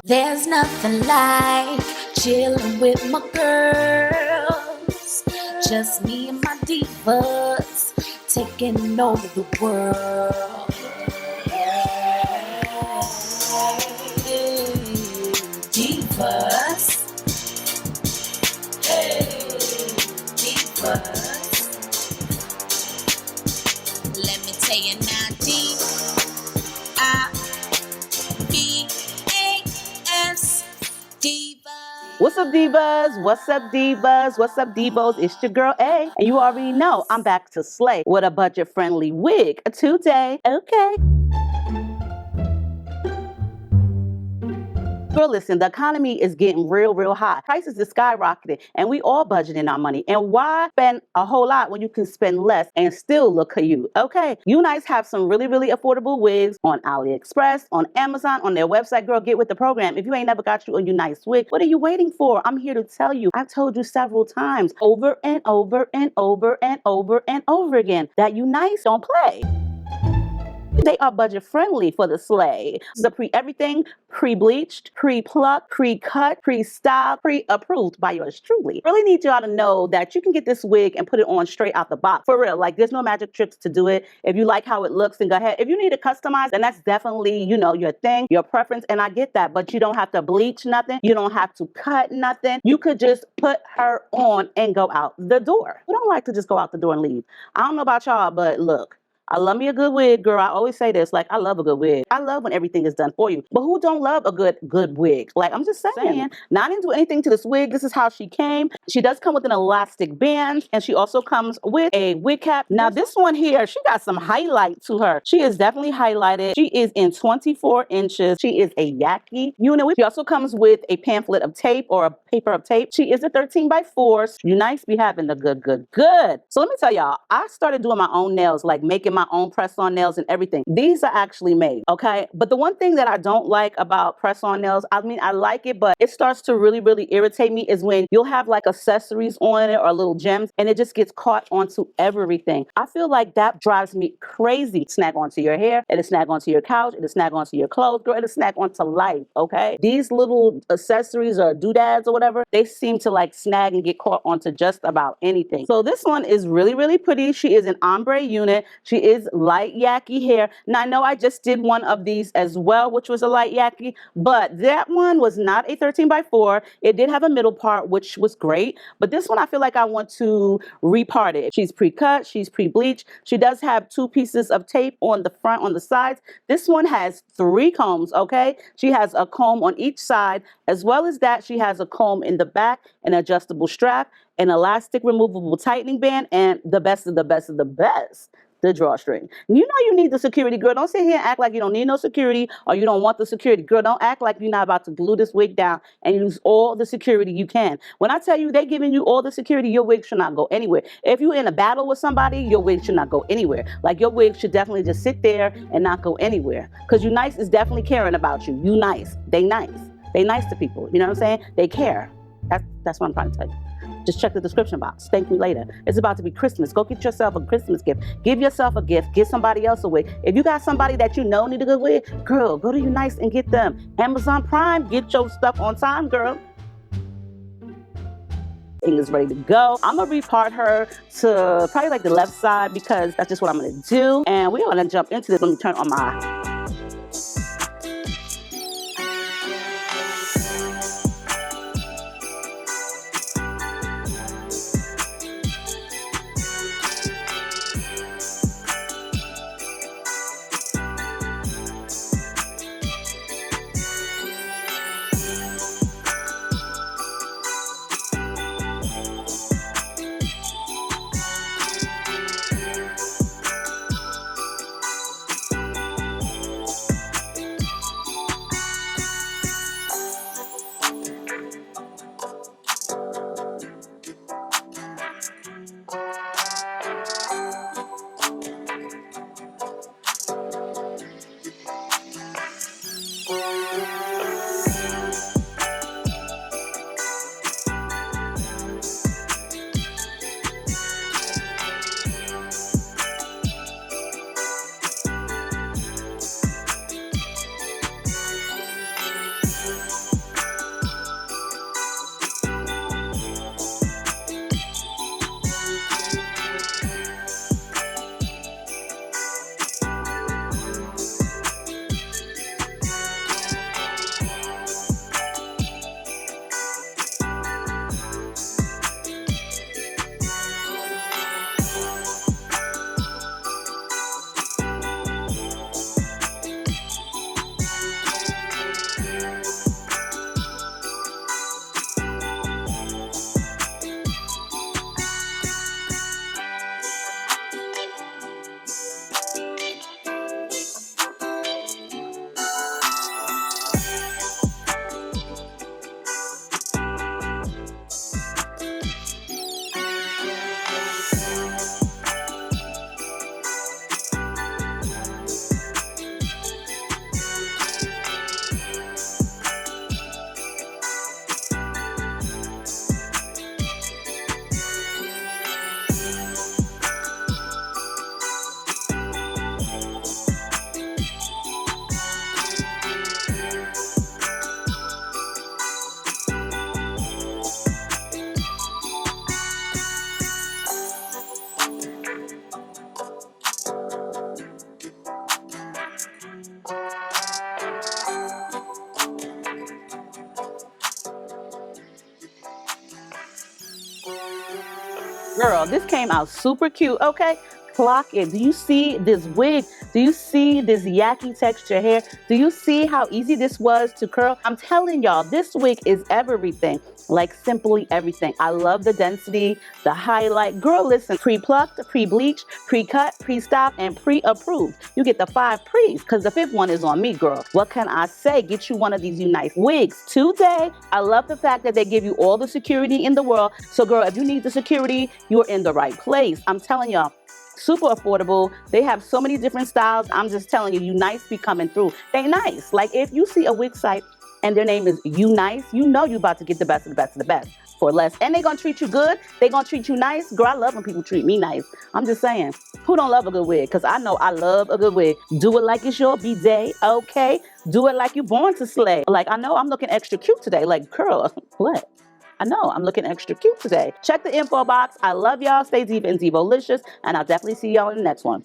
There's nothing like chilling with my girls. Just me and my divas taking over the world. Divas. Hey, divas. Let me tell you now, D-I-V-A-S. Divas. What's up, divas? What's up, divas? What's up, divos? It's your girl A, and you already know I'm back to slay with a budget-friendly wig today. Okay. Girl, listen, the economy is getting real hot. Prices are skyrocketing, and we all budgeting our money. And why spend a whole lot when you can spend less and still look cute? Okay, UNICE have some really affordable wigs on AliExpress, on Amazon, on their website. Girl, get with the program. If you ain't never got you a UNICE wig, what are you waiting for? I'm here to tell you. I've told you several times, over and over and over and over and over again, that UNICE don't play. They are budget friendly for the slay. The everything pre-bleached, pre-plucked, pre-cut, pre-styled, pre-approved by yours truly. Really need y'all to know that you can get this wig and put it on straight out the box. For real, like there's no magic tricks to do it. If you like how it looks, then go ahead. If you need to customize, then that's definitely, your thing, your preference, and I get that. But you don't have to bleach nothing. You don't have to cut nothing. You could just put her on and go out the door. We don't like to just go out the door and leave. I don't know about y'all, but look. I love me a good wig, girl. I always say this, like, I love a good wig. I love when everything is done for you. But who don't love a good wig? Like, I'm just saying, not into anything to this wig. This is how she came. She does come with an elastic band, and she also comes with a wig cap. Now, this one here, she got some highlight to her. She is definitely highlighted. She is in 24 inches. She is a yaki unit. She also comes with a pamphlet of tape or a paper of tape. She is a 13x4. UNICE be having the good. So let me tell y'all, I started doing my own nails, like making my own press-on nails and everything. These are actually made, okay? But the one thing that I don't like about press-on nails, I mean, I like it, but it starts to really irritate me is when you'll have like accessories on it or little gems and it just gets caught onto everything. I feel like that drives me crazy. Snag onto your hair, it'll snag onto your couch, it'll snag onto your clothes, girl, it'll snag onto life, okay? These little accessories or doodads or whatever, they seem to like snag and get caught onto just about anything. So this one is really pretty. She is an ombre unit. She is light yaki hair. Now I know I just did one of these as well, which was a light yaki, but that one was not a 13x4. It did have a middle part, which was great, but this one I feel like I want to repart it. She's pre-cut, she's pre-bleached. She does have 2 pieces of tape on the front, on the sides. This one has 3 combs, okay? She has a comb on each side, as well as that she has a comb in the back, an adjustable strap, an elastic removable tightening band, and the best of the best, the drawstring. You know you need the security, girl. Don't sit here and act like you don't need no security or you don't want the security. Girl, don't act like you're not about to glue this wig down and use all the security you can. When I tell you they're giving you all the security, your wig should not go anywhere. If you're in a battle with somebody, your wig should not go anywhere. Like your wig should definitely just sit there and not go anywhere. Because UNICE is definitely caring about you. UNICE. They nice. They nice to people. You know what I'm saying? They care. That's what I'm trying to tell you. Just check the description box. Thank me later. It's about to be Christmas. Go get yourself a Christmas gift. Give yourself a gift. Give somebody else a wig. If you got somebody that you know need a good wig, girl, go to UNICE and get them. Amazon Prime, get your stuff on time, girl. Thing is ready to go. I'm gonna repart her to probably like the left side because that's just what I'm gonna do. And we're gonna jump into this. Let me turn on my Girl, this came out super cute, okay? Clock it. Do you see this wig? Do you see this yucky texture hair? Do you see how easy this was to curl? I'm telling y'all, this wig is everything. Like simply everything. I love the density, the highlight. Girl, listen, pre-plucked, pre-bleached, pre-cut, pre-stop, and pre-approved. You get the 5 pre's because the 5th one is on me, girl. What can I say? Get you one of these UNICE wigs today. I love the fact that they give you all the security in the world. So girl, if you need the security, you're in the right place. I'm telling y'all, super affordable. They have so many different styles. I'm just telling you, UNICE be coming through. They nice. Like if you see a wig site and their name is UNICE, you know you about to get the best of the best of the best for less. And they gonna treat you good. They gonna treat you nice. Girl, I love when people treat me nice. I'm just saying, who don't love a good wig? Because I know I love a good wig. Do it like it's your B-day, okay? Do it like you're born to slay. Like I know I'm looking extra cute today. Like, girl, what? I know, I'm looking extra cute today. Check the info box. I love y'all. Stay deep and Divolicious. And I'll definitely see y'all in the next one.